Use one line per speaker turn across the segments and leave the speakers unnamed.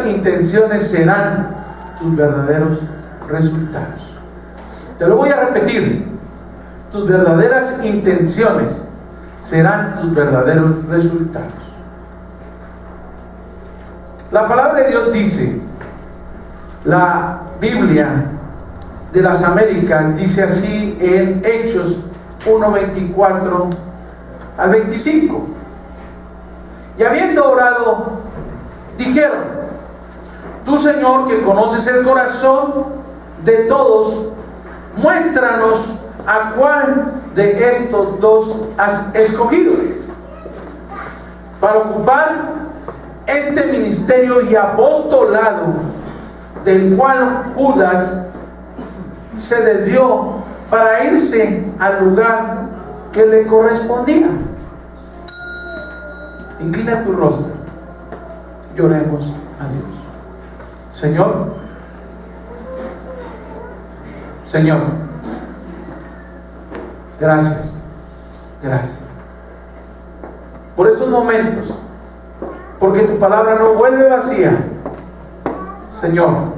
intenciones serán tus verdaderos resultados. Te lo voy a repetir. Tus verdaderas intenciones serán tus verdaderos resultados. La palabra de Dios dice, la Biblia de las Américas dice así en Hechos 1:24 al 25: y habiendo orado, dijeron: tú, Señor, que conoces el corazón de todos, muéstranos a cuál de estos dos has escogido para ocupar este ministerio y apostolado, del cual Judas se desvió para irse al lugar que le correspondía. Inclina tu rostro, lloremos a Dios. Señor, gracias por estos momentos, porque tu palabra no vuelve vacía. Señor,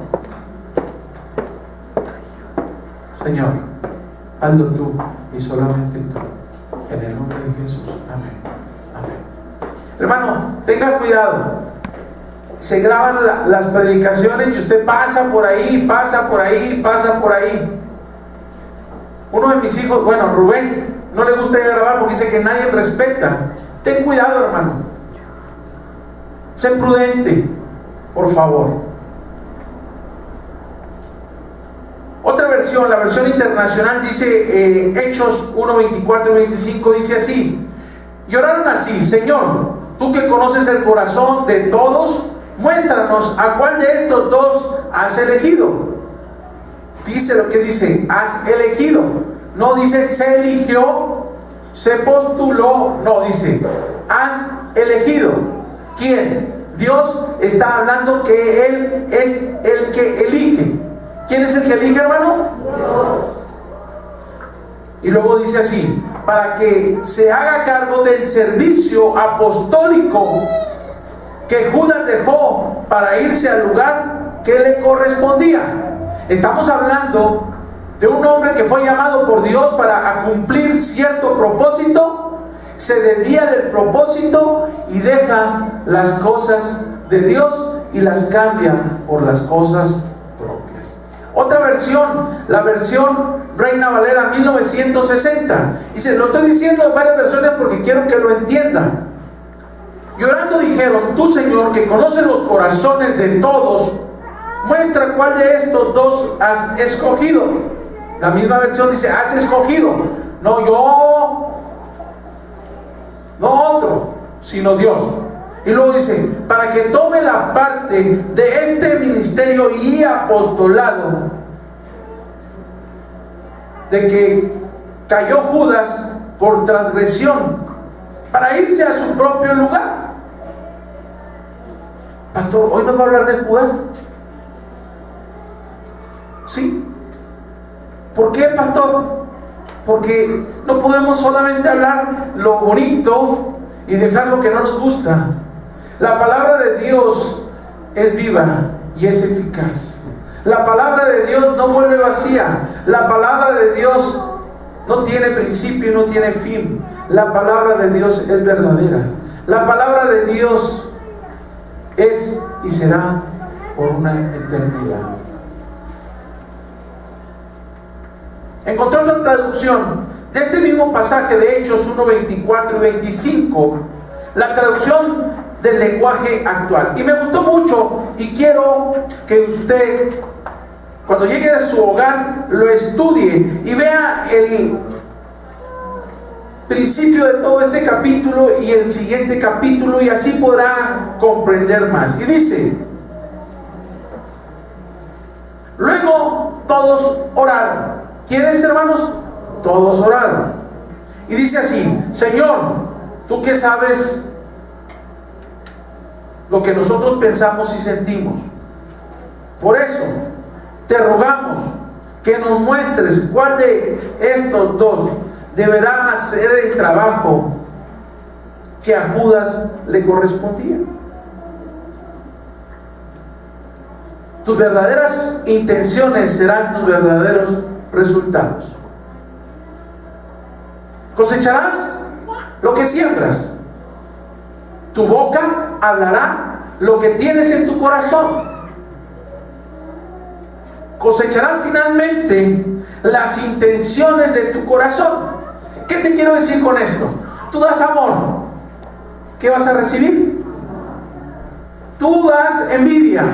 hazlo tú y solamente tú, en el nombre de Jesús. Amén. Hermano, tenga cuidado. Se graban las predicaciones y usted pasa por ahí. Uno de mis hijos, Rubén, no le gusta ir a grabar porque dice que nadie respeta. Ten cuidado, hermano. Sé prudente, por favor. Otra versión, la versión internacional, dice Hechos 1:24 y 25, dice así: y oraron así: Señor, tú que conoces el corazón de todos, muéstranos a cuál de estos dos has elegido. Fíjese lo que dice: has elegido. No dice se eligió, se postuló, no, dice has elegido. ¿Quién? Dios está hablando que Él es el que elige. ¿Quién es el que elige, hermano? Dios. Y luego dice así: para que se haga cargo del servicio apostólico que Judas dejó para irse al lugar que le correspondía. Estamos hablando de un hombre que fue llamado por Dios para cumplir cierto propósito, se desvía del propósito y deja las cosas de Dios y las cambia por las cosas propias. Otra versión, la versión Reina Valera 1960, dice, lo estoy diciendo en varias versiones porque quiero que lo entiendan. Y orando dijeron: tú, Señor, que conoces los corazones de todos, muestra cuál de estos dos has escogido. La misma versión dice: has escogido. No yo, no otro, sino Dios. Y luego dice: para que tome la parte de este ministerio y apostolado de que cayó Judas por transgresión, para irse a su propio lugar. Pastor, ¿hoy nos va a hablar de Judas? ¿Sí? ¿Por qué, pastor? Porque no podemos solamente hablar lo bonito y dejar lo que no nos gusta. La palabra de Dios es viva y es eficaz. La palabra de Dios no vuelve vacía. La palabra de Dios no tiene principio y no tiene fin. La palabra de Dios es verdadera. La palabra de Dios es y será por una eternidad. Encontré otra traducción de este mismo pasaje de Hechos 1:24 y 25, la traducción del lenguaje actual, y me gustó mucho, y quiero que usted, cuando llegue a su hogar, lo estudie y vea el principio de todo este capítulo y el siguiente capítulo, y así podrá comprender más. Y dice: luego todos oraron. ¿Quiénes, hermanos? Todos oraron. Y dice así: Señor, tú que sabes lo que nosotros pensamos y sentimos, por eso te rogamos que nos muestres cuál de estos dos deberá hacer el trabajo que a Judas le correspondía. tus verdaderas intenciones serán tus verdaderos resultados. Cosecharás lo que siembras. Tu boca hablará lo que tienes en tu corazón. Cosecharás finalmente las intenciones de tu corazón. ¿Qué te quiero decir con esto? Tú das amor, ¿qué vas a recibir? Tú das envidia,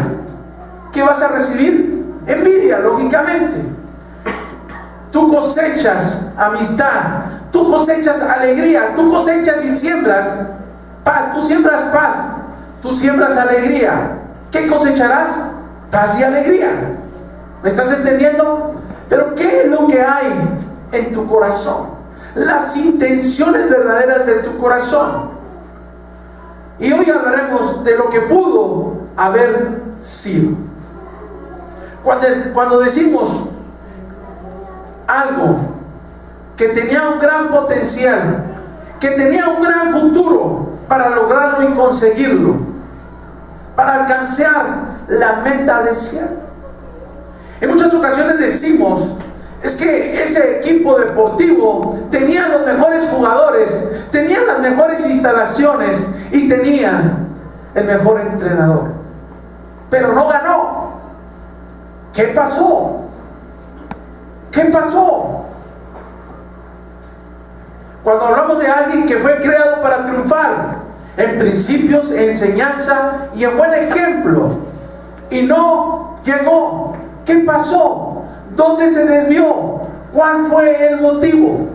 ¿qué vas a recibir? Envidia, lógicamente. Tú cosechas amistad, tú cosechas alegría, tú cosechas y siembras paz, tú siembras paz, tú siembras alegría. ¿Qué cosecharás? Paz y alegría. ¿Me estás entendiendo? Pero ¿qué es lo que hay en tu corazón? Las intenciones verdaderas de tu corazón. Y hoy hablaremos de lo que pudo haber sido. Cuando decimos algo que tenía un gran potencial, que tenía un gran futuro para lograrlo y conseguirlo, para alcanzar la meta deseada. En muchas ocasiones decimos, es que ese equipo deportivo tenía los mejores jugadores, tenía las mejores instalaciones y tenía el mejor entrenador, pero no ganó. ¿Qué pasó? ¿Qué pasó? Cuando hablamos de alguien que fue creado para triunfar en principios, en enseñanza y en buen ejemplo, y no llegó, ¿qué pasó? ¿Dónde se desvió? ¿Cuál fue el motivo?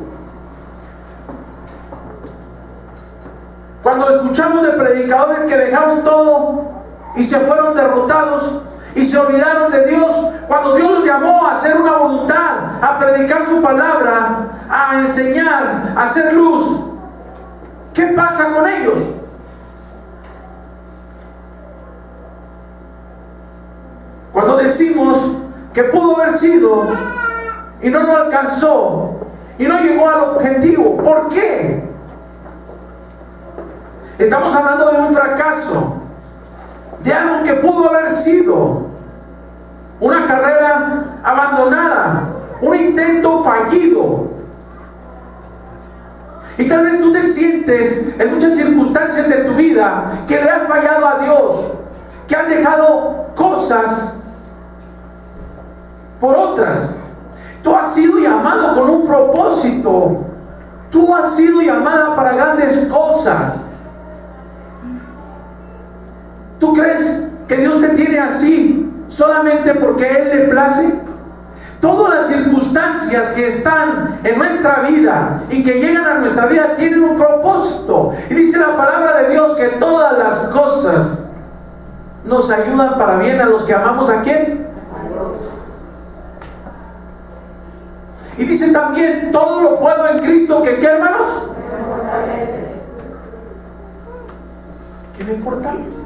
Cuando escuchamos de predicadores que dejaron todo y se fueron derrotados y se olvidaron de Dios, cuando Dios los llamó a hacer una voluntad, a predicar su palabra, a enseñar, a hacer luz, ¿qué pasa con ellos? Cuando decimos que pudo haber sido y no lo alcanzó y no llegó al objetivo, ¿por qué? Estamos hablando de un fracaso, de algo que pudo haber sido una carrera abandonada, un intento fallido. Y tal vez tú te sientes en muchas circunstancias de tu vida que le has fallado a Dios, que has dejado cosas por otras. Tú has sido llamado con un propósito. Tú has sido llamada para grandes cosas. ¿Tú crees que Dios te tiene así solamente porque Él le place? Todas las circunstancias que están en nuestra vida y que llegan a nuestra vida tienen un propósito. Y dice la palabra de Dios que todas las cosas nos ayudan para bien a los que amamos ¿a quién? Y dice también, todo lo puedo en Cristo que, ¿qué, hermanos? Que me fortalece.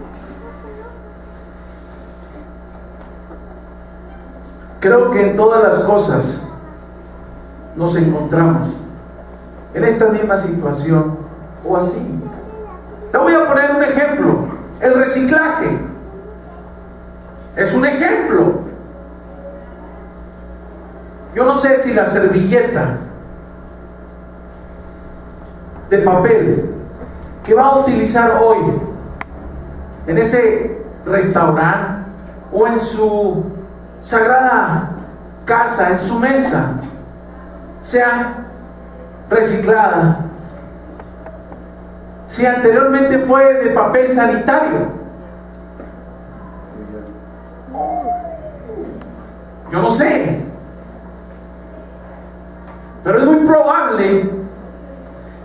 Creo que en todas las cosas nos encontramos en esta misma situación o así. Le voy a poner un ejemplo. El reciclaje es un ejemplo. Yo no sé si la servilleta de papel que va a utilizar hoy en ese restaurante o en su sagrada casa, en su mesa, sea reciclada, si anteriormente fue de papel sanitario. Yo no sé, pero es muy probable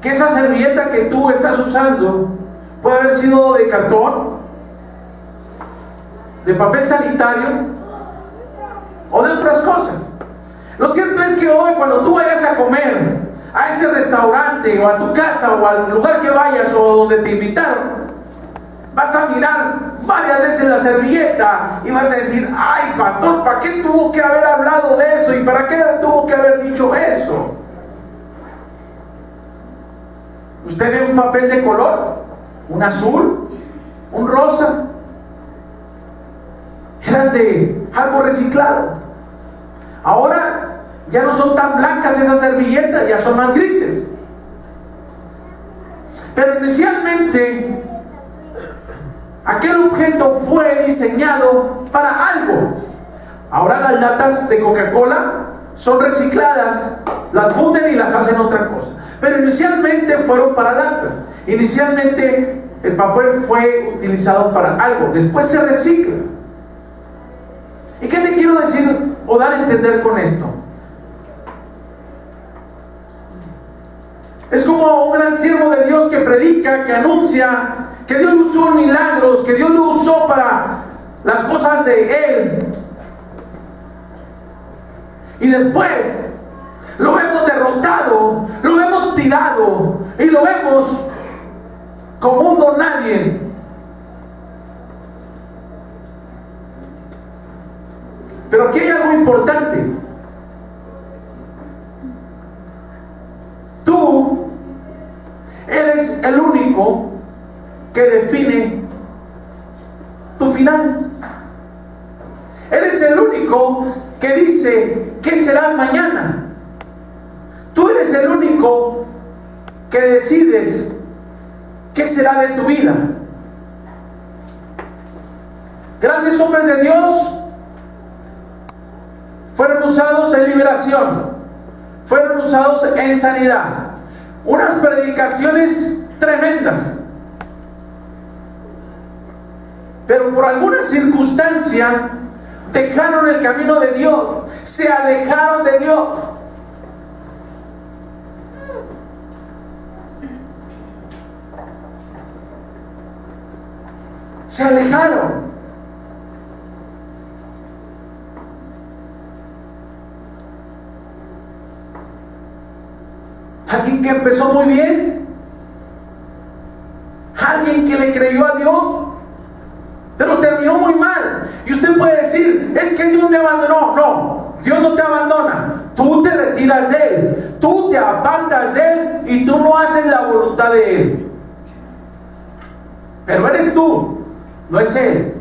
que esa servilleta que tú estás usando puede haber sido de cartón, de papel sanitario o de otras cosas. Lo cierto es que hoy, cuando tú vayas a comer a ese restaurante o a tu casa o al lugar que vayas o donde te invitaron, vas a mirar varias veces la servilleta y vas a decir: ay, pastor, ¿para qué tuvo que haber hablado de eso? ¿Y para qué tuvo que haber dicho eso? Usted ve un papel de color, un azul, un rosa. eran de algo reciclado. Ahora ya no son tan blancas esas servilletas, ya son más grises. Pero inicialmente aquel objeto fue diseñado para algo. Ahora las latas de Coca-Cola son recicladas, las funden y las hacen otra cosa. Pero inicialmente fueron para latas. Inicialmente el papel fue utilizado para algo, después se recicla. ¿Y qué te quiero decir o dar a entender con esto? Es como un gran siervo de Dios que predica, que anuncia que Dios lo usó en milagros, que Dios lo usó para las cosas de Él. Y después lo vemos derrotado, lo vemos tirado y lo vemos como un don nadie. Pero aquí hay algo importante. Tú eres el único que define tu final. Eres el único que dice qué será mañana. Tú eres el único que decides qué será de tu vida. Grandes hombres de Dios fueron usados en liberación, fueron usados en sanidad. Unas predicaciones tremendas. Pero por alguna circunstancia dejaron el camino de Dios, se alejaron de Dios. Se alejaron. Alguien que empezó muy bien, alguien que le creyó a Dios, pero terminó muy mal. Y usted puede decir, es que Dios me abandonó. No, Dios no te abandona. Tú te retiras de Él, tú te apartas de Él y tú no haces la voluntad de Él. Pero eres tú, no es Él.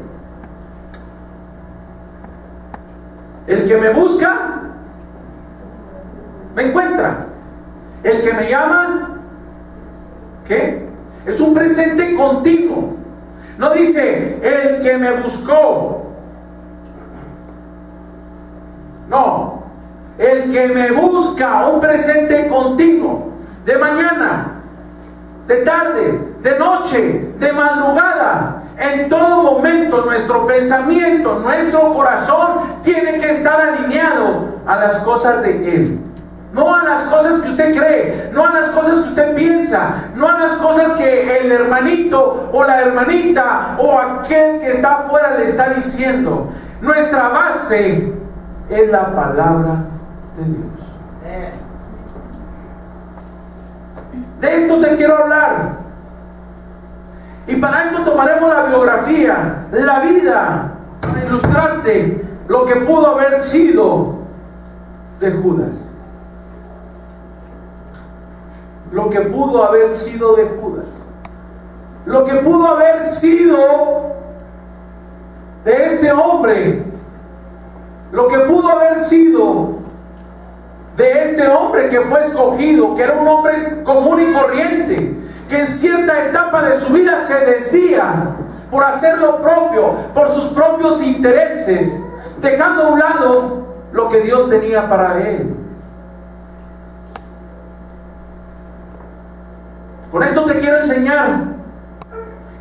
El que me busca, me encuentra. El que me llama, ¿qué? Es un presente continuo. No dice, el que me buscó. No, el que me busca, un presente continuo. De mañana, de tarde, de noche, de madrugada. En todo momento nuestro pensamiento, nuestro corazón tiene que estar alineado a las cosas de Él. No a las cosas que usted cree, no a las cosas que usted piensa, no a las cosas que el hermanito o la hermanita o aquel que está afuera le está diciendo. Nuestra base es la palabra de Dios. De esto te quiero hablar. Y para esto tomaremos la biografía, la vida, para ilustrarte lo que pudo haber sido de Judas. Lo que pudo haber sido de Judas. Lo que pudo haber sido de este hombre. Lo que pudo haber sido de este hombre que fue escogido, que era un hombre común y corriente, que en cierta etapa de su vida se desvía por hacer lo propio, por sus propios intereses, dejando a un lado lo que Dios tenía para él. Con esto te quiero enseñar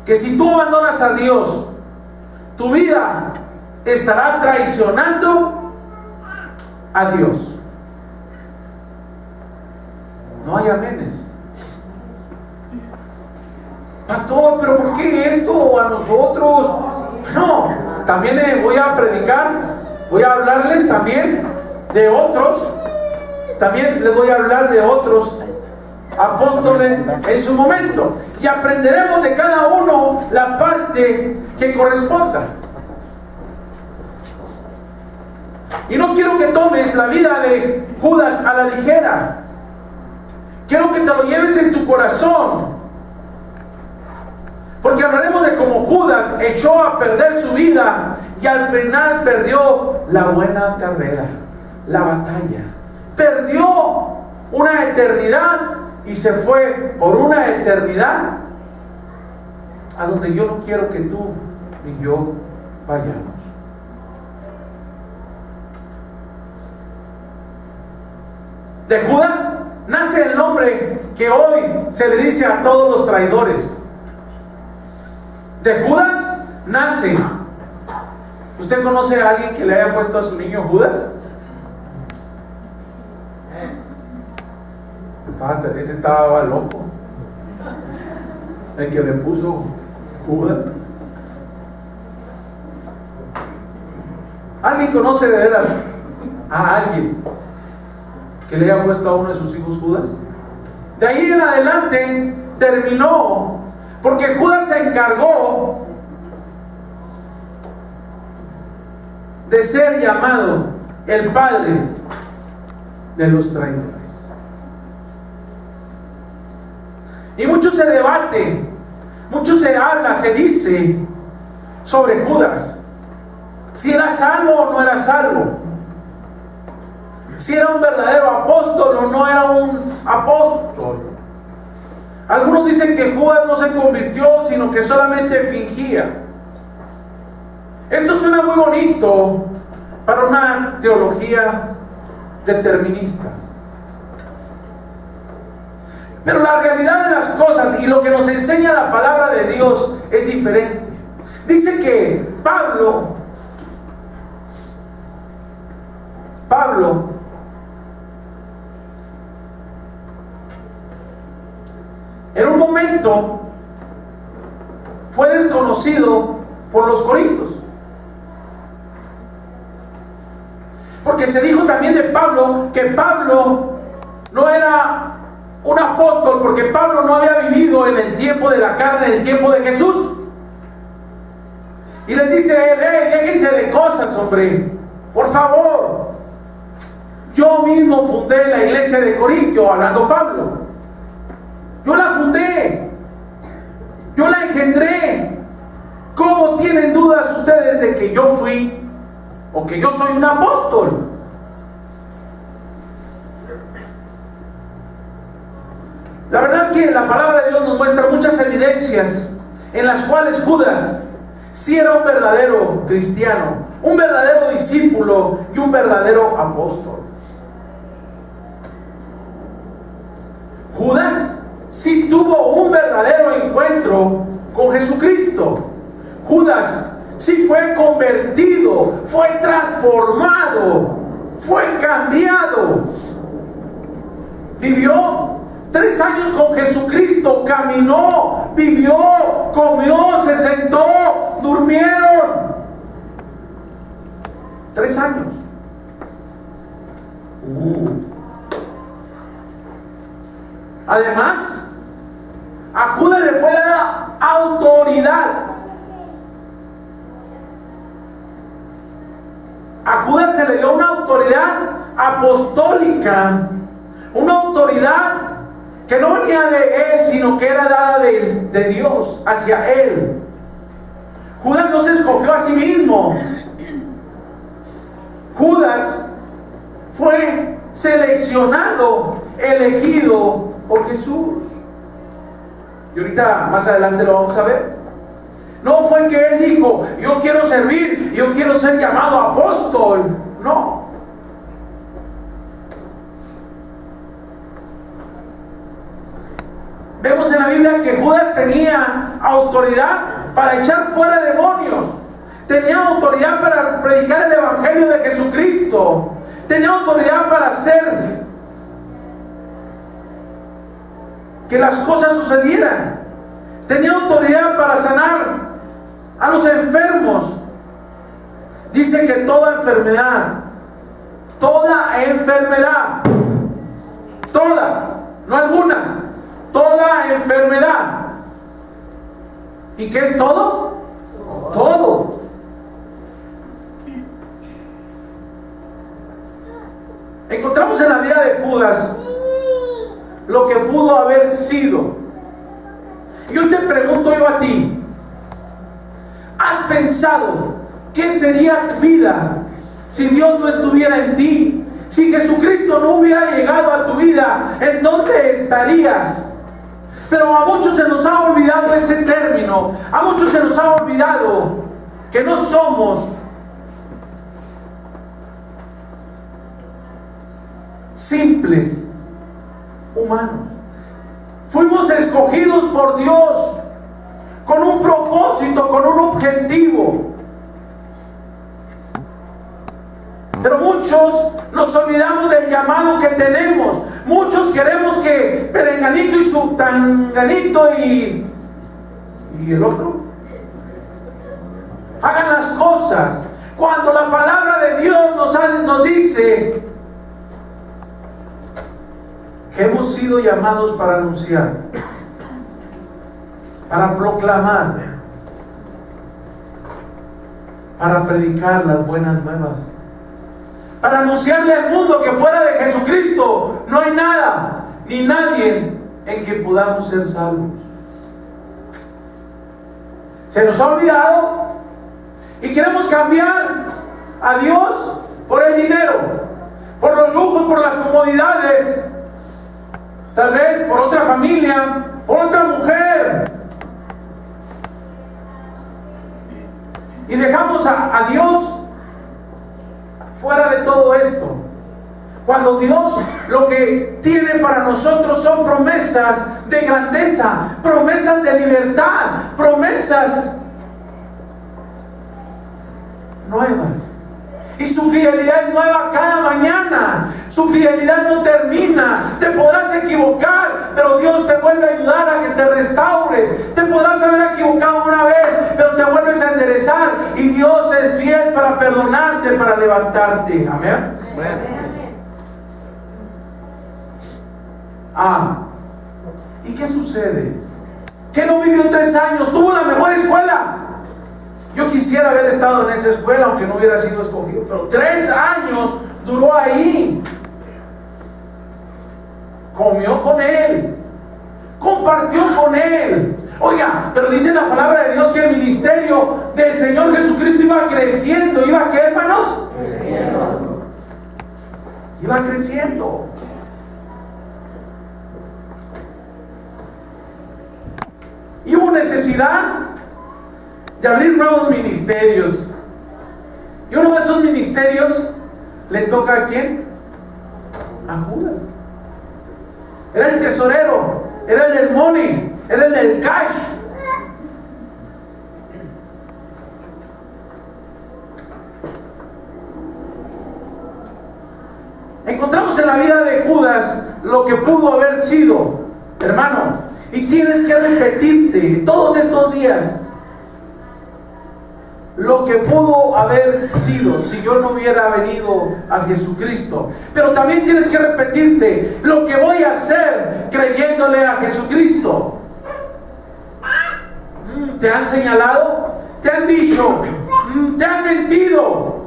que si tú abandonas a Dios, tu vida estará traicionando a Dios. No hay amenes. Pastor, pero ¿por qué esto a nosotros? No, también voy a predicar, voy a hablarles también de otros. También les voy a hablar de otros apóstoles en su momento, y aprenderemos de cada uno la parte que corresponda. Y no quiero que tomes la vida de Judas a la ligera. Quiero que te lo lleves en tu corazón, porque hablaremos de cómo Judas echó a perder su vida y al final perdió la buena carrera, la batalla. Perdió una eternidad y se fue por una eternidad a donde yo no quiero que tú ni yo vayamos. De Judas nace el nombre que hoy se le dice a todos los traidores. De Judas nace. ¿Usted conoce a alguien que le haya puesto a su niño Judas? Ese estaba loco. El que le puso Judas. ¿Alguien conoce de veras a alguien que le haya puesto a uno de sus hijos Judas? De ahí en adelante terminó, porque Judas se encargó de ser llamado el padre de los traidores. Y mucho se debate, mucho se habla, se dice sobre Judas, si era salvo o no era salvo, si era un verdadero apóstol o no era un apóstol. Algunos dicen que Judas no se convirtió, sino que solamente fingía. Esto suena muy bonito para una teología determinista. Pero la realidad de las cosas y lo que nos enseña la palabra de Dios es diferente. Dice que Pablo en un momento fue desconocido por los corintios. Porque se dijo también de Pablo que Pablo no era un apóstol, porque Pablo no había vivido en el tiempo de la carne, en el tiempo de Jesús. Y les dice a él: déjense de cosas, hombre, por favor. Yo mismo fundé la iglesia de Corintio, hablando Pablo. Yo la fundé, yo la engendré. ¿Cómo tienen dudas ustedes de que yo fui o que yo soy un apóstol? La verdad es que la palabra de Dios nos muestra muchas evidencias en las cuales Judas sí era un verdadero cristiano, un verdadero discípulo y un verdadero apóstol. Judas sí tuvo un verdadero encuentro con Jesucristo. Judas sí fue convertido, fue transformado, fue cambiado. Vivió 3 años con Jesucristo, caminó, vivió, comió, se sentó, durmieron. 3 años. Además, a Judas le fue dada autoridad. A Judas se le dio una autoridad apostólica, una autoridad que no venía de él, sino que era dada de Dios hacia él. Judas no se escogió a sí mismo. Judas fue seleccionado, elegido por Jesús. Y ahorita más adelante lo vamos a ver. No fue que él dijo: yo quiero servir, yo quiero ser llamado apóstol. No. Vemos en la Biblia que Judas tenía autoridad para echar fuera demonios, tenía autoridad para predicar el evangelio de Jesucristo, tenía autoridad para hacer que las cosas sucedieran, tenía autoridad para sanar a los enfermos. Dice que toda enfermedad, no algunas, toda enfermedad. ¿Y qué es todo? Todo. Encontramos en la vida de Judas lo que pudo haber sido. Yo te pregunto yo a ti: ¿has pensado ¿Qué sería tu vida si Dios no estuviera en ti? Si Jesucristo no hubiera llegado a tu vida, ¿en dónde estarías? Pero a muchos se nos ha olvidado ese término. A muchos se nos ha olvidado que no somos simples humanos. Fuimos escogidos por Dios con un propósito, con un objetivo. Pero muchos nos olvidamos del llamado que tenemos. Muchos queremos que Perenganito y su Tanganito y el otro hagan las cosas, cuando la palabra de Dios nos dice que hemos sido llamados para anunciar, para proclamar, para predicar las buenas nuevas, para anunciarle al mundo que fuera de Jesucristo no hay nada ni nadie en que podamos ser salvos. Se nos ha olvidado y queremos cambiar a Dios por el dinero, por los lujos, por las comodidades, tal vez por otra familia, por otra mujer, y dejamos a Dios fuera de todo esto, cuando Dios lo que tiene para nosotros son promesas de grandeza, promesas de libertad, promesas nuevas. Y su fidelidad es nueva cada mañana. Su fidelidad no termina. Te podrás equivocar, pero Dios te vuelve a ayudar a que te restaures. Te podrás haber equivocado una vez, pero te vuelves a enderezar. Y Dios es fiel para perdonarte, para levantarte. Amén. ¿Y qué sucede? ¿Que no vivió 3 años? ¿Tuvo la mejor escuela? Yo quisiera haber estado en esa escuela, aunque no hubiera sido escogido, pero 3 años duró ahí. Comió con él, compartió con él. Oiga, pero dice la palabra de Dios que el ministerio del Señor Jesucristo iba creciendo. ¿Iba qué, hermanos? Creciendo. Iba creciendo. Y hubo necesidad de abrir nuevos ministerios. Y uno de esos ministerios le toca ¿a quién? A Judas. Era el tesorero, era el del money, era el del cash. Encontramos en la vida de Judas lo que pudo haber sido, hermano, y tienes que repetirte todos estos días lo que pudo haber sido si yo no hubiera venido a Jesucristo. Pero también tienes que repetirte lo que voy a hacer creyéndole a Jesucristo. ¿Te han señalado? ¿Te han dicho? ¿Te han mentido?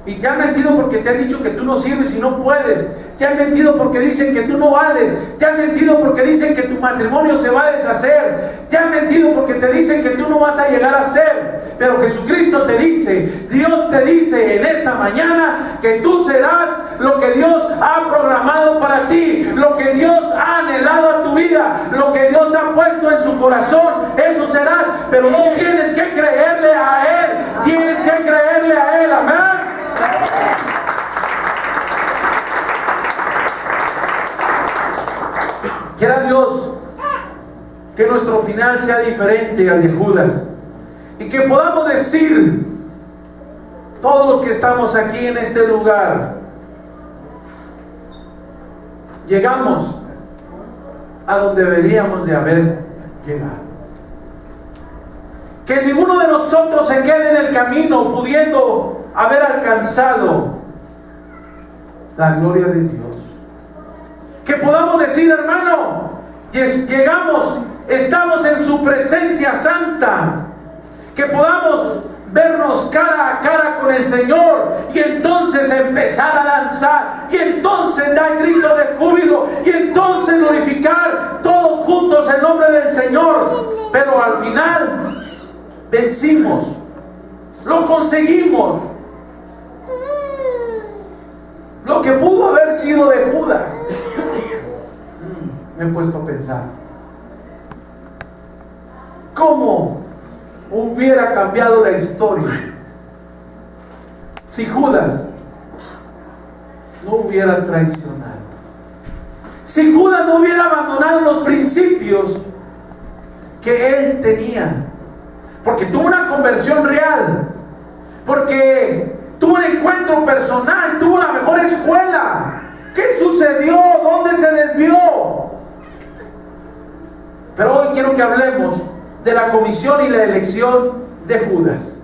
Y te han mentido porque te han dicho que tú no sirves y no puedes. Te han mentido porque dicen que tú no vales. Te han mentido porque dicen que tu matrimonio se va a deshacer. Te han mentido porque te dicen que tú no vas a llegar a ser. Pero Jesucristo te dice, Dios te dice en esta mañana que tú serás lo que Dios ha programado para ti, lo que Dios ha anhelado a tu vida, lo que Dios ha puesto en su corazón, eso serás. Pero tú tienes que creerle a Él, tienes que creerle a Él, amén. Quiera Dios que nuestro final sea diferente al de Judas y que podamos decir todos los que estamos aquí en este lugar, llegamos a donde deberíamos de haber llegado. Que ninguno de nosotros se quede en el camino pudiendo haber alcanzado la gloria de Dios. Que podamos decir, hermano, llegamos, estamos en su presencia santa. Que podamos vernos cara a cara con el Señor y entonces empezar a danzar y entonces dar grito de júbilo y entonces glorificar todos juntos el nombre del Señor. Pero al final vencimos lo conseguimos. Lo que pudo haber sido de Judas. Me he puesto a pensar, ¿cómo hubiera cambiado la historia si Judas no hubiera traicionado? Si Judas no hubiera abandonado los principios que él tenía, porque tuvo una conversión real, porque tuvo un encuentro personal, tuvo la mejor escuela. ¿Qué sucedió? ¿Dónde se desvió? Pero hoy quiero que hablemos de la comisión y la elección de Judas,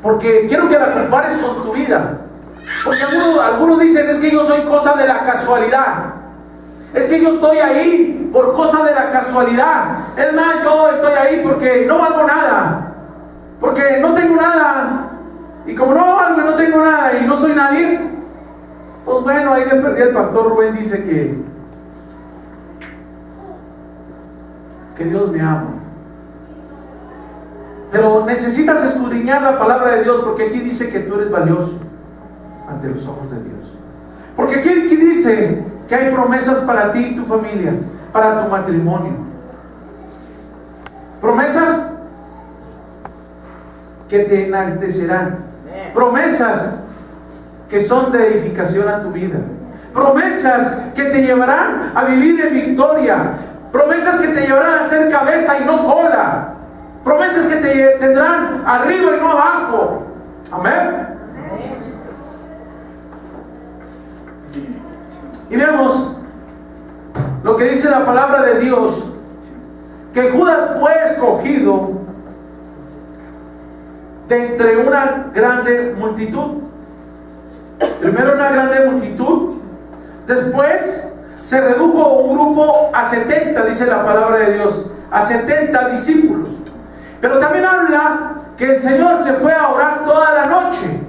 porque quiero que la compares con tu vida. Porque algunos dicen, es que yo soy cosa de la casualidad, es que yo estoy ahí por cosa de la casualidad, es más, yo estoy ahí porque no valgo nada, porque no tengo nada, y como no valgo y no tengo nada y no soy nadie, pues bueno, ahí de perdida el pastor Rubén dice que Dios me ama. Pero necesitas escudriñar la palabra de Dios, porque aquí dice que tú eres valioso ante los ojos de Dios. Porque aquí dice que hay promesas para ti y tu familia, para tu matrimonio. Promesas que te enaltecerán. Promesas que son de edificación a tu vida. Promesas que te llevarán a vivir en victoria. Promesas que te llevarán a ser cabeza y no cola. Promesas que te tendrán arriba y no abajo. Amén. Y vemos lo que dice la palabra de Dios, que Judas fue escogido de entre una grande multitud. Primero una grande multitud, después se redujo un grupo a 70, dice la palabra de Dios, a 70 discípulos. Pero también habla que el Señor se fue a orar toda la noche.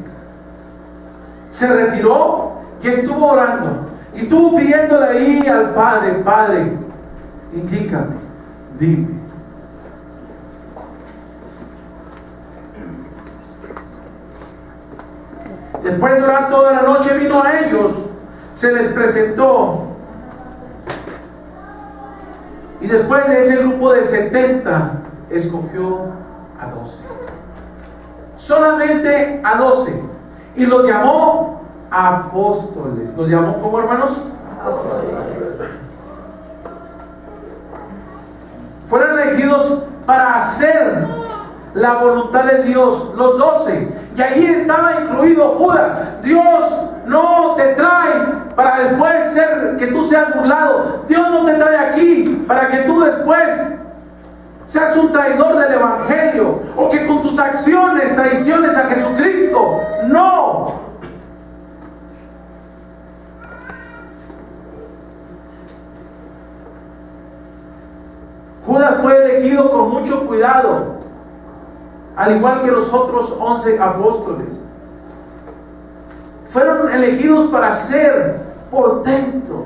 Se retiró y estuvo orando. Y estuvo pidiéndole ahí al Padre: Padre, indícame, dime. Después de orar toda la noche, vino a ellos, se les presentó. Y después de ese grupo de 70, escogió a 12. Solamente a 12. Y los llamó apóstoles. ¿Los llamó cómo, hermanos? Apóstoles. Fueron elegidos para hacer la voluntad de Dios, los 12. Y ahí estaba incluido Judas. Dios no te trae para después ser que tú seas burlado. Dios no te trae aquí para que tú después seas un traidor del evangelio, o que con tus acciones traiciones a Jesucristo. No. Judas fue elegido con mucho cuidado, al igual que los otros 11 apóstoles. Fueron elegidos para ser portentos,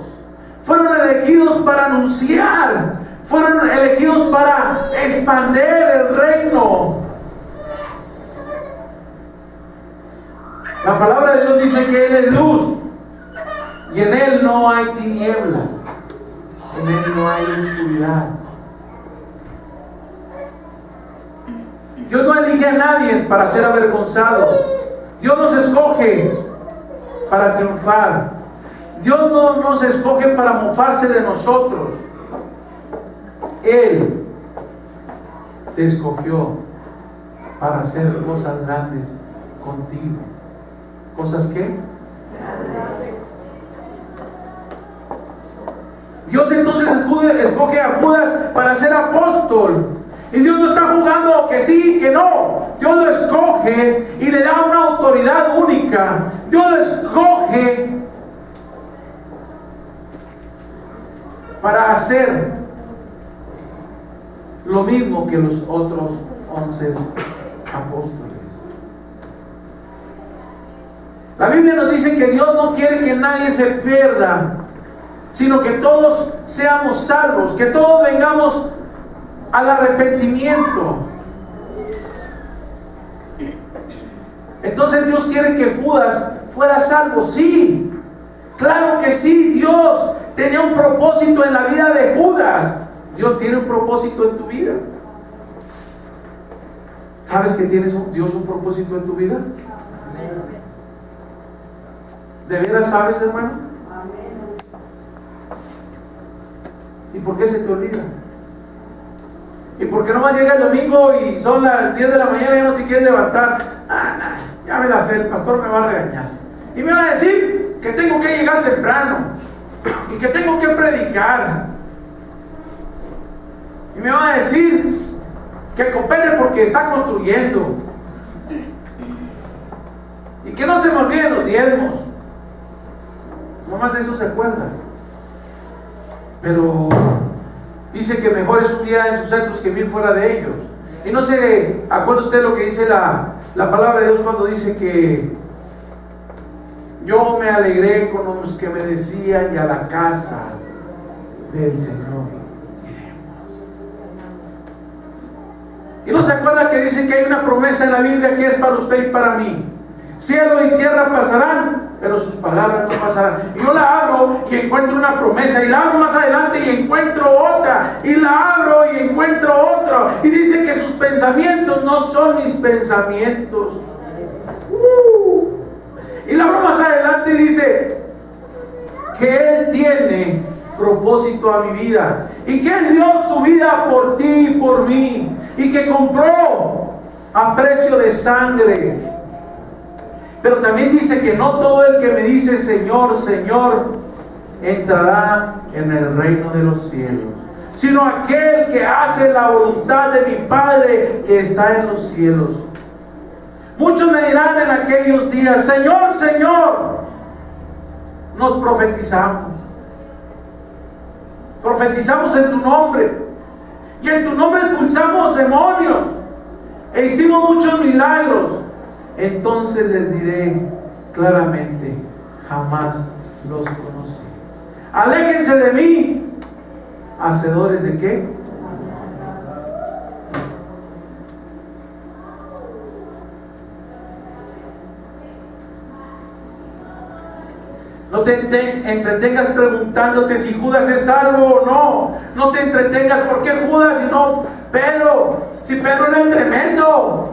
fueron elegidos para anunciar, fueron elegidos para expandir el reino. La palabra de Dios dice que Él es luz y en Él no hay tinieblas, en Él no hay oscuridad. Dios no elige a nadie para ser avergonzado. Dios nos escoge para triunfar. Dios no nos escoge para mofarse de nosotros. Él te escogió para hacer cosas grandes contigo. ¿Cosas qué? Dios entonces escoge a Judas para ser apóstol. Y Dios no está jugando que sí, que no. Dios lo escoge y le da una autoridad única. Dios lo escoge para hacer lo mismo que los otros 11 apóstoles. La Biblia nos dice que Dios no quiere que nadie se pierda, sino que todos seamos salvos, que todos vengamos al arrepentimiento. Entonces Dios quiere que Judas fuera salvo. Sí, claro que sí. Dios tenía un propósito en la vida de Judas. Dios tiene un propósito en tu vida. ¿Sabes que tiene Dios un propósito en tu vida? ¿De veras sabes, hermano? ¿Y por qué se te olvida? ¿Y por qué no más llega el domingo y son las 10 de la mañana y ya no te quieres levantar? Ya me la sé, el pastor me va a regañar. Y me va a decir que tengo que llegar temprano y que tengo que predicar. Y me va a decir que coopere porque está construyendo. Y que no se me olviden los diezmos. No más de eso se acuerda. Pero dice que mejor es un día en sus centros que 1000 fuera de ellos. Y no se acuerda usted lo que dice la palabra de Dios cuando dice que yo me alegré con los que me decían y a la casa del Señor iremos. Y no se acuerda que dice que hay una promesa en la Biblia que es para usted y para mí. Cielo y tierra pasarán, pero sus palabras no pasarán. Y yo la abro y encuentro una promesa, y la abro más adelante y encuentro otra, y la abro y encuentro otra, y dice que sus pensamientos no son mis pensamientos. Y la abro más adelante y dice que Él tiene propósito a mi vida, y que Él dio su vida por ti y por mí, y que compró a precio de sangre. Pero también dice que no todo el que me dice Señor, Señor, entrará en el reino de los cielos, sino aquel que hace la voluntad de mi Padre que está en los cielos. Muchos me dirán en aquellos días: Señor, Señor, nos profetizamos en tu nombre, y en tu nombre expulsamos demonios e hicimos muchos milagros. Entonces les diré claramente: jamás los conocí. Aléjense de mí, hacedores de ¿qué? No te entretengas preguntándote si Judas es salvo o no. No te entretengas por qué Judas y no Pedro. Si Pedro era el tremendo,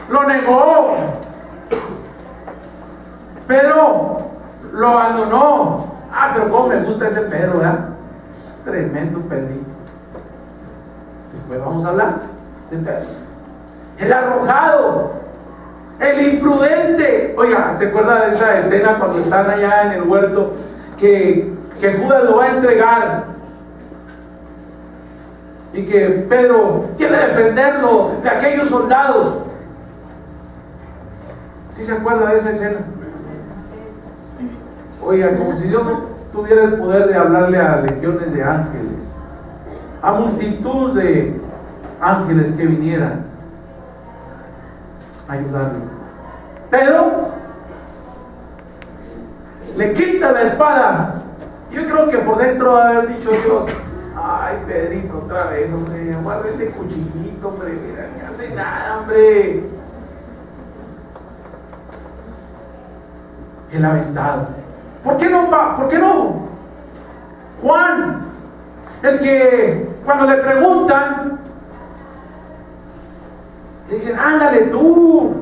lo negó. Pedro lo abandonó. Pero cómo me gusta ese Pedro, ¿verdad? Tremendo Pedrito. Después vamos a hablar de Pedro. El arrojado, el imprudente. Oiga, ¿se acuerda de esa escena cuando están allá en el huerto que Judas lo va a entregar y que Pedro quiere defenderlo de aquellos soldados? ¿Sí se acuerda de esa escena? Oiga, como si Dios no tuviera el poder de hablarle a legiones de ángeles, a multitud de ángeles que vinieran a ayudarle. Pero le quita la espada. Yo creo que por dentro va a haber dicho Dios: ay, Pedrito, otra vez, hombre, guarda ese cuchillito, hombre, mira, no hace nada, hombre. El aventado. ¿Por qué no, ¿por qué no? Juan, el que cuando le preguntan, le dicen: ándale tú,